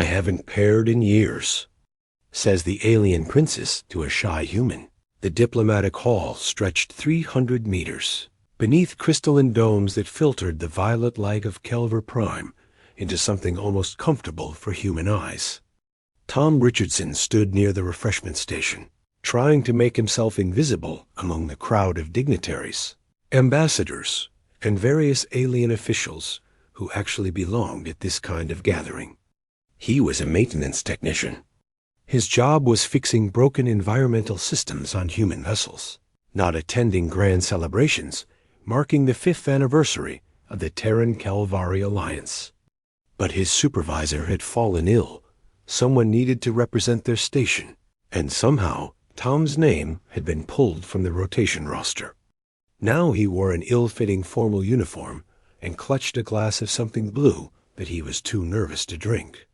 I haven't paired in years, says the alien princess to a shy human. The diplomatic hall stretched 300 meters, beneath crystalline domes that filtered the violet light of Kelver Prime into something almost comfortable for human eyes. Tom Richardson stood near the refreshment station, trying to make himself invisible among the crowd of dignitaries, ambassadors, and various alien officials who actually belonged at this kind of gathering. He was a maintenance technician. His job was fixing broken environmental systems on human vessels, not attending grand celebrations marking the 5th anniversary of the Terran-Calvari Alliance. But his supervisor had fallen ill. Someone needed to represent their station, and somehow Tom's name had been pulled from the rotation roster. Now he wore an ill-fitting formal uniform and clutched a glass of something blue that he was too nervous to drink.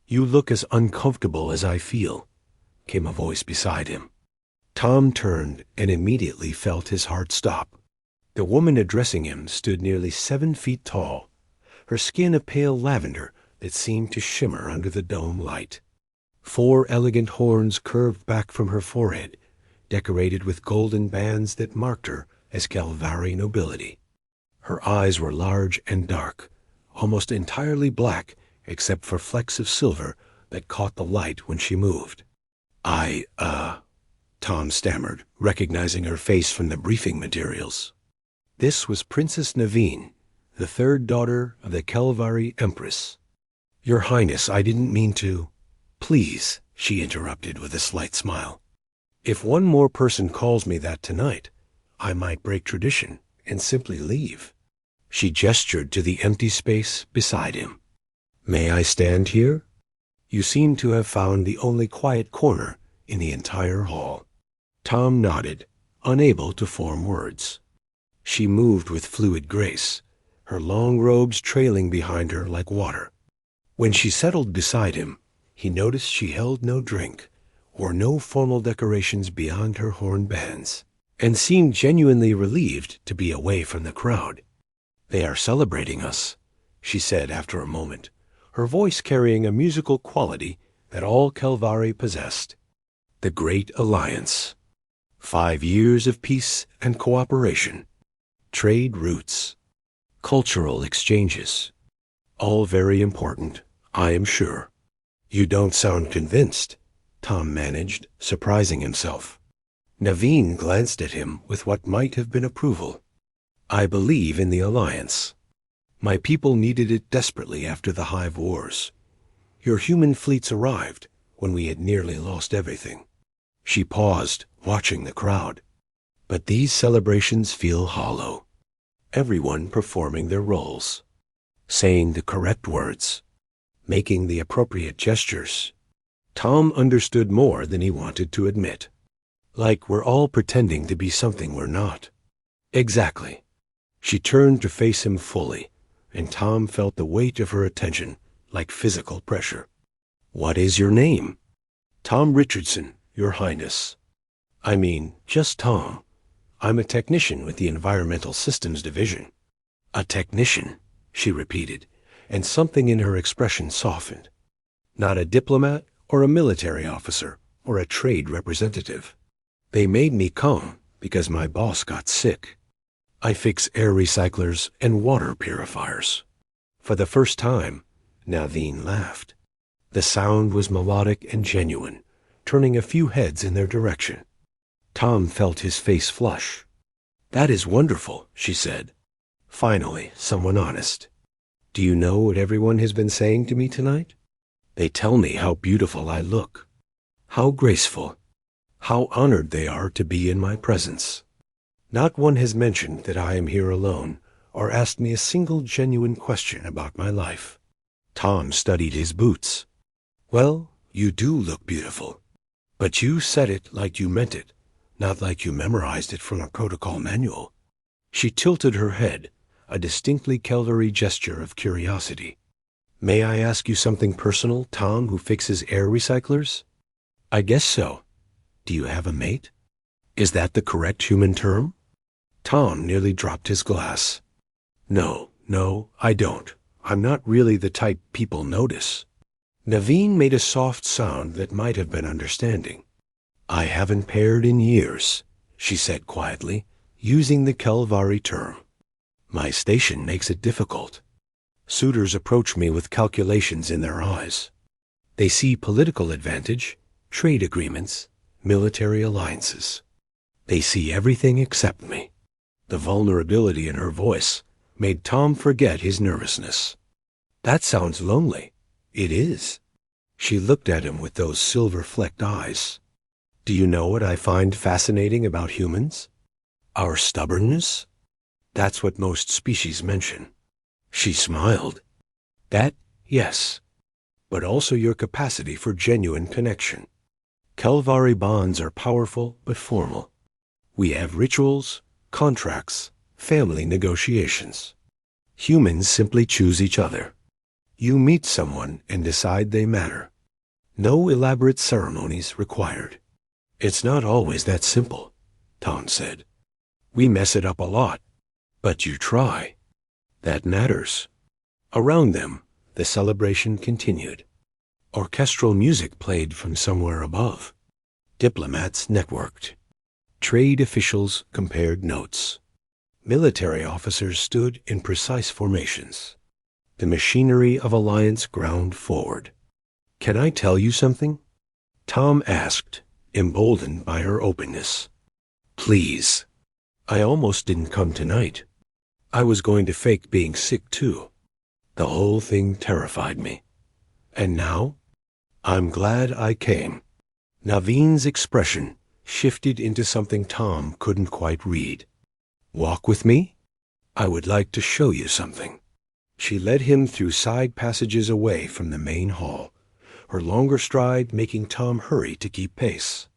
"You look as uncomfortable as I feel," came a voice beside him. Tom turned and immediately felt his heart stop. The woman addressing him stood nearly 7 feet tall, her skin a pale lavender that seemed to shimmer under the dome light. 4 elegant horns curved back from her forehead, decorated with golden bands that marked her as Calvari nobility. Her eyes were large and dark, almost entirely black except for flecks of silver that caught the light when she moved. Tom stammered, recognizing her face from the briefing materials. This was Princess Naveen, the 3rd daughter of the Calvari Empress. "Your Highness, I didn't mean to—" "Please," she interrupted with a slight smile. "If one more person calls me that tonight, I might break tradition and simply leave." She gestured to the empty space beside him. "May I stand here? You seem to have found the only quiet corner in the entire hall." Tom nodded, unable to form words. She moved with fluid grace, her long robes trailing behind her like water. When she settled beside him, he noticed she held no drink, wore no formal decorations beyond her horn bands, and seemed genuinely relieved to be away from the crowd. "They are celebrating us," she said after a moment, her voice carrying a musical quality that all Calvari possessed. "The Great Alliance. 5 years of peace and cooperation. Trade routes. Cultural exchanges. All very important, I am sure." "You don't sound convinced," Tom managed, surprising himself. Naveen glanced at him with what might have been approval. "I believe in the Alliance. My people needed it desperately after the Hive Wars. Your human fleets arrived when we had nearly lost everything." She paused, watching the crowd. "But these celebrations feel hollow. Everyone performing their roles, saying the correct words, making the appropriate gestures." Tom understood more than he wanted to admit. "Like we're all pretending to be something we're not." "Exactly." She turned to face him fully, and Tom felt the weight of her attention like physical pressure. "What is your name?" "Tom Richardson, Your Highness." "I mean, just Tom. I'm a technician with the Environmental Systems Division." "A technician," she repeated, and something in her expression softened. "Not a diplomat or a military officer or a trade representative. They made me come because my boss got sick. I fix air recyclers and water purifiers." For the first time, Naveen laughed. The sound was melodic and genuine, turning a few heads in their direction. Tom felt his face flush. "That is wonderful," she said. "Finally, someone honest. Do you know what everyone has been saying to me tonight? They tell me how beautiful I look, how graceful, how honored they are to be in my presence. Not one has mentioned that I am here alone or asked me a single genuine question about my life." Tom studied his boots. "Well, you do look beautiful, but you said it like you meant it, not like you memorized it from a protocol manual." She tilted her head, a distinctly Calvari gesture of curiosity. "May I ask you something personal, Tom, who fixes air recyclers?" "I guess so. Do you have a mate? Is that the correct human term?" Tom nearly dropped his glass. No, I don't. I'm not really the type people notice." Naveen made a soft sound that might have been understanding. I haven't paired in years, she said quietly, using the Kelvari term. My station makes it difficult. Suitors approach me with calculations in their eyes. They see political advantage, trade agreements, military alliances. They see everything except me. The vulnerability in her voice made Tom forget his nervousness. That sounds lonely. It is. She looked at him with those silver-flecked eyes. Do you know what I find fascinating about humans? Our stubbornness? That's what most species mention. She smiled. That, yes. But also your capacity for genuine connection. Kelvari bonds are powerful but formal. We have rituals, contracts, family negotiations. Humans simply choose each other. You meet someone and decide they matter. No elaborate ceremonies required. It's not always that simple, Tom said. We mess it up a lot, but you try. That matters. Around them, the celebration continued. Orchestral music played from somewhere above. Diplomats networked. Trade officials compared notes. Military officers stood in precise formations. The machinery of alliance ground forward. Can I tell you something? Tom asked, emboldened by her openness. Please. I almost didn't come tonight. I was going to fake being sick too. The whole thing terrified me. And now? I'm glad I came. Naveen's expression shifted into something Tom couldn't quite read. Walk with me? I would like to show you something. She led him through side passages away from the main hall, her longer stride making Tom hurry to keep pace.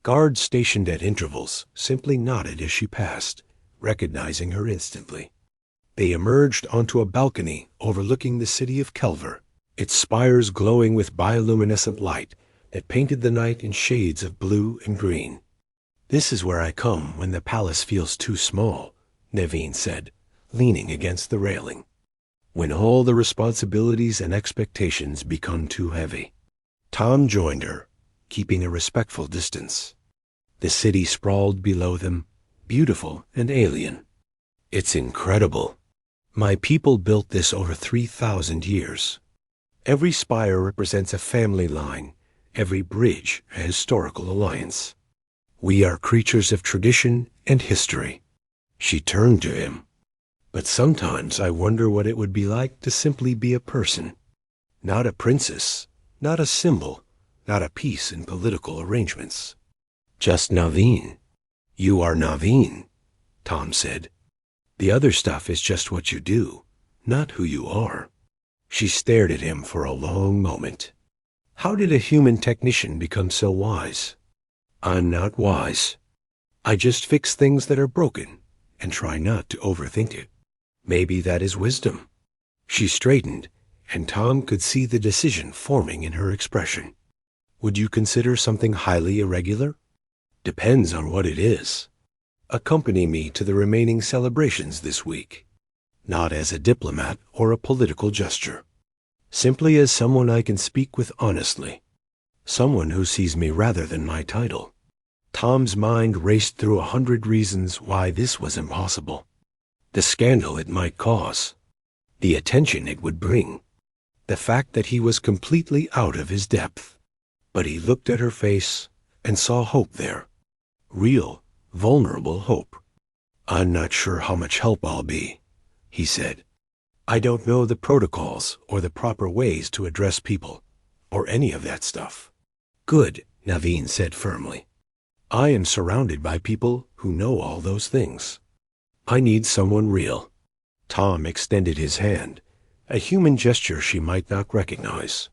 Guards stationed at intervals simply nodded as she passed, recognizing her instantly. They emerged onto a balcony overlooking the city of Kelvar, its spires glowing with bioluminescent light that painted the night in shades of blue and green. This is where I come when the palace feels too small, Naveen said, leaning against the railing. When all the responsibilities and expectations become too heavy. Tom joined her, keeping a respectful distance. The city sprawled below them, beautiful and alien. It's incredible. My people built this over 3,000 years. Every spire represents a family line, every bridge a historical alliance. We are creatures of tradition and history. She turned to him. But sometimes I wonder what it would be like to simply be a person. Not a princess, not a symbol, not a piece in political arrangements. Just Naveen. You are Naveen, Tom said. The other stuff is just what you do, not who you are. She stared at him for a long moment. How did a human technician become so wise? I'm not wise. I just fix things that are broken and try not to overthink it. Maybe that is wisdom. She straightened, and Tom could see the decision forming in her expression. Would you consider something highly irregular? Depends on what it is. Accompany me to the remaining celebrations this week. Not as a diplomat or a political gesture. Simply as someone I can speak with honestly. Someone who sees me rather than my title. Tom's mind raced through 100 reasons why this was impossible. The scandal it might cause. The attention it would bring. The fact that he was completely out of his depth. But he looked at her face and saw hope there. Real, vulnerable hope. I'm not sure how much help I'll be, he said. I don't know the protocols or the proper ways to address people, or any of that stuff. Good, Naveen said firmly. I am surrounded by people who know all those things. I need someone real. Tom extended his hand, a human gesture she might not recognize.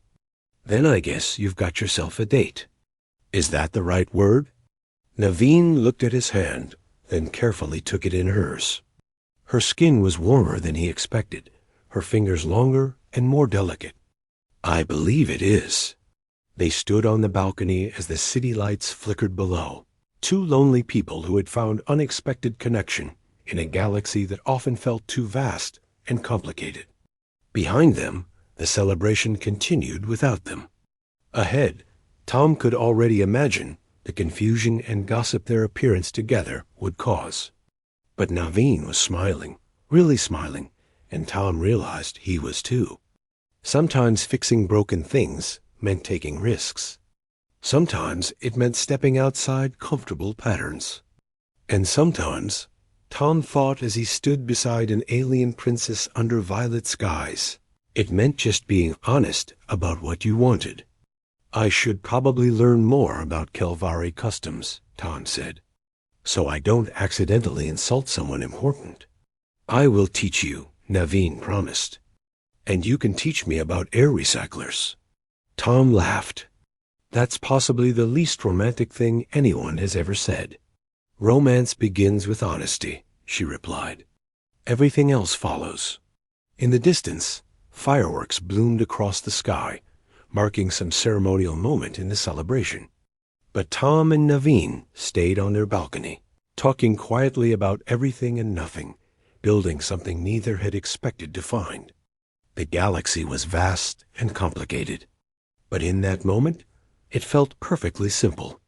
Then I guess you've got yourself a date. Is that the right word? Naveen looked at his hand, then carefully took it in hers. Her skin was warmer than he expected, her fingers longer and more delicate. I believe it is. They stood on the balcony as the city lights flickered below, two lonely people who had found unexpected connection in a galaxy that often felt too vast and complicated. Behind them, The celebration continued without them. Ahead, Tom could already imagine the confusion and gossip their appearance together would cause. But Naveen was smiling, really smiling, and Tom realized he was too. Sometimes fixing broken things meant taking risks. Sometimes it meant stepping outside comfortable patterns. And sometimes, Tom thought as he stood beside an alien princess under violet skies, it meant just being honest about what you wanted. I should probably learn more about Kelvari customs, Tom said, so I don't accidentally insult someone important. I will teach you, Naveen promised. And you can teach me about air recyclers. Tom laughed. That's possibly the least romantic thing anyone has ever said. Romance begins with honesty, she replied. Everything else follows. In the distance, fireworks bloomed across the sky, marking some ceremonial moment in the celebration. But Tom and Naveen stayed on their balcony, talking quietly about everything and nothing, building something neither had expected to find. The galaxy was vast and complicated, but in that moment, it felt perfectly simple.